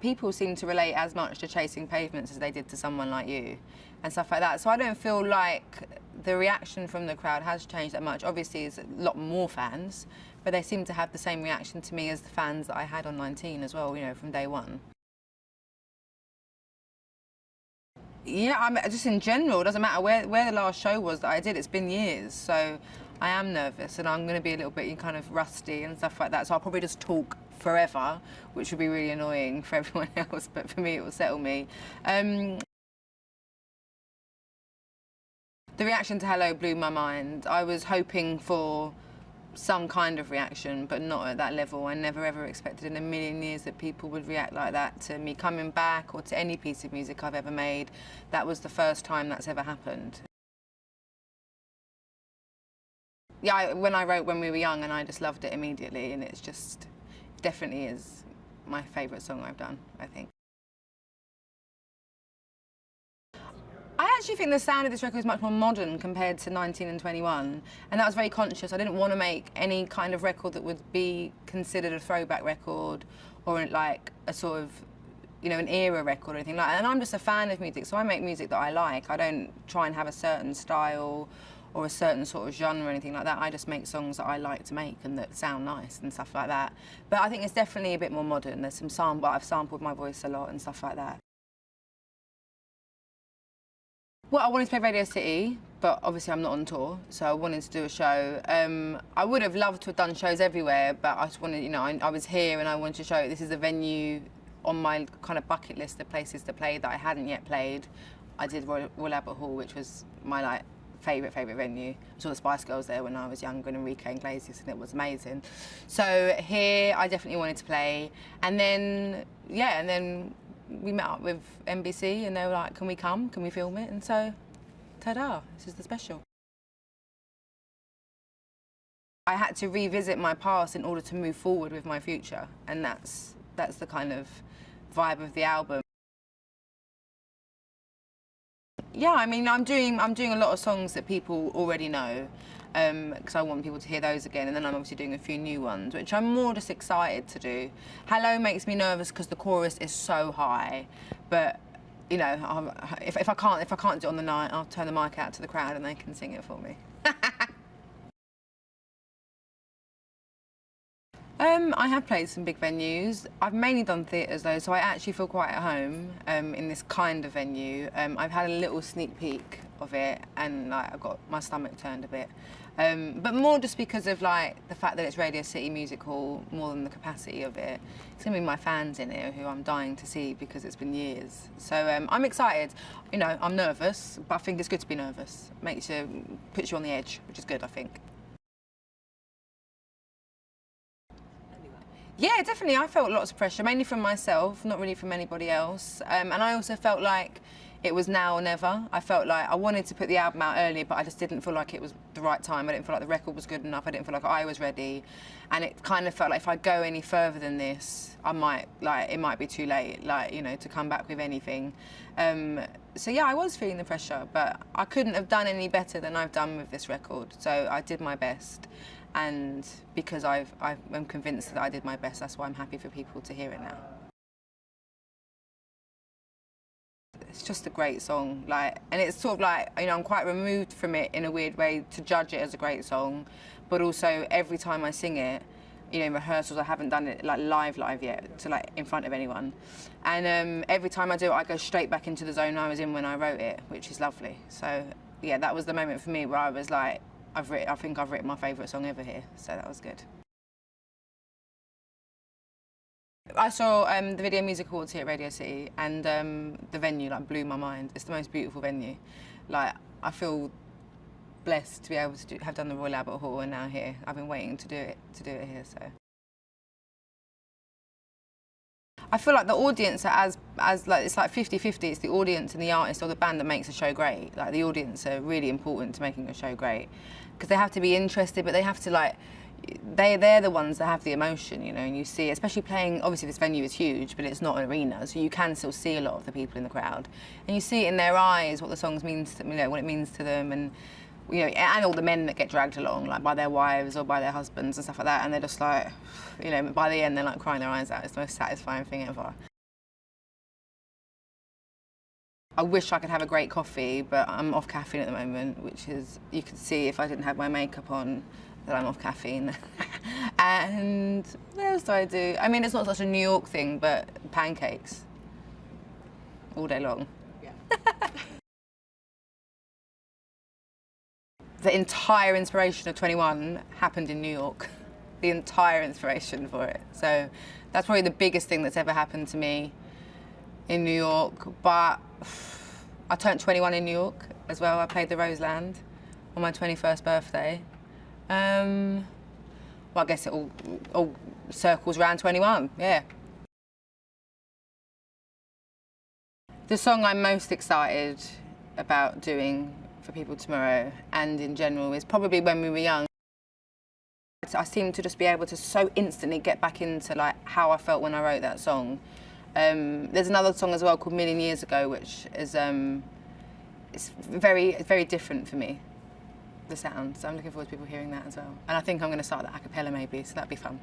people seem to relate as much to Chasing Pavements as they did to Someone Like You and stuff like that. So I don't feel like the reaction from the crowd has changed that much. Obviously, there's a lot more fans, but they seem to have the same reaction to me as the fans that I had on 19 as well, you know, from day one. Yeah, just in general, it doesn't matter where the last show was that I did, it's been years, so I am nervous and I'm going to be a little bit kind of rusty and stuff like that, so I'll probably just talk forever, which would be really annoying for everyone else, but for me it will settle me. The reaction to Hello blew my mind. I was hoping for some kind of reaction, but not at that level. I never ever expected in a million years that people would react like that to me coming back or to any piece of music I've ever made. That was the first time that's ever happened. Yeah, when I wrote When We Were Young, and I just loved it immediately, and it's just definitely is my favourite song I've done, I think. I actually think the sound of this record is much more modern compared to 19 and 21, and that was very conscious. I didn't want to make any kind of record that would be considered a throwback record or like a sort of, you know, an era record or anything like that. And I'm just a fan of music, so I make music that I like. I don't try and have a certain style or a certain sort of genre or anything like that. I just make songs that I like to make and that sound nice and stuff like that. But I think it's definitely a bit more modern. There's some I've sampled my voice a lot and stuff like that. Well, I wanted to play Radio City, but obviously I'm not on tour, so I wanted to do a show. I would have loved to have done shows everywhere, but I just wanted, you know, I was here and I wanted to show this is a venue on my kind of bucket list of places to play that I hadn't yet played. I did Royal Albert Hall, which was my like favourite venue. I saw the Spice Girls there when I was younger and Enrique Iglesias, and it was amazing. So here I definitely wanted to play, and then yeah, and then we met up with NBC and they were like, can we come? Can we film it? And so, ta-da, this is the special. I had to revisit my past in order to move forward with my future, and that's the kind of vibe of the album. Yeah, I mean, I'm doing a lot of songs that people already know, because I want people to hear those again, and then I'm obviously doing a few new ones, which I'm more just excited to do. Hello makes me nervous because the chorus is so high, but you know, if I can't do it on the night, I'll turn the mic out to the crowd and they can sing it for me. I have played some big venues. I've mainly done theatres though, so I actually feel quite at home in this kind of venue. I've had a little sneak peek of it, and like, I've got my stomach turned a bit. But more just because of like the fact that it's Radio City Music Hall, more than the capacity of it. It's gonna be my fans in it who I'm dying to see because it's been years. So I'm excited. You know, I'm nervous, but I think it's good to be nervous. Puts you on the edge, which is good, I think. Yeah, definitely. I felt lots of pressure, mainly from myself, not really from anybody else. And I also felt like it was now or never. I felt like I wanted to put the album out earlier, but I just didn't feel like it was the right time. I didn't feel like the record was good enough. I didn't feel like I was ready. And it kind of felt like if I go any further than this, it might be too late, like, you know, to come back with anything. So yeah, I was feeling the pressure, but I couldn't have done any better than I've done with this record. So I did my best. And because I'm convinced that I did my best, that's why I'm happy for people to hear it now. It's just a great song, like, and it's sort of like, you know, I'm quite removed from it in a weird way to judge it as a great song, but also every time I sing it, you know, in rehearsals, I haven't done it like live yet, to like in front of anyone, and every time I do it, I go straight back into the zone I was in when I wrote it, which is lovely. So yeah, that was the moment for me where I was like, I think I've written my favourite song ever here, so that was good. I saw the Video Music Awards here at Radio City, and the venue like blew my mind. It's the most beautiful venue. Like, I feel blessed to be able to have done the Royal Albert Hall and now here. I've been waiting to do it here, so. I feel like the audience are as like, it's like 50-50. It's the audience and the artist or the band that makes a show great. Like, the audience are really important to making a show great, because they have to be interested, but they have to like, they're the ones that have the emotion, you know, and you see, especially playing, obviously this venue is huge, but it's not an arena, so you can still see a lot of the people in the crowd. And you see it in their eyes, what the songs means to, you know, what it means to them, and, you know, and all the men that get dragged along, like by their wives or by their husbands and stuff like that, and they're just like, you know, by the end they're like crying their eyes out. It's the most satisfying thing ever. I wish I could have a great coffee, but I'm off caffeine at the moment, which is, you could see if I didn't have my makeup on, that I'm off caffeine. And what else do I do? I mean, it's not such a New York thing, but pancakes all day long. Yeah. The entire inspiration of 21 happened in New York. The entire inspiration for it. So that's probably the biggest thing that's ever happened to me in New York. But I turned 21 in New York as well. I played the Roseland on my 21st birthday. Well, I guess it all circles around 21, yeah. The song I'm most excited about doing for people tomorrow and in general is probably When We Were Young. I seem to just be able to so instantly get back into like how I felt when I wrote that song. There's another song as well called Million Years Ago, which is it's very different for me, the sound. So I'm looking forward to people hearing that as well. And I think I'm going to start that a cappella maybe, so that'd be fun.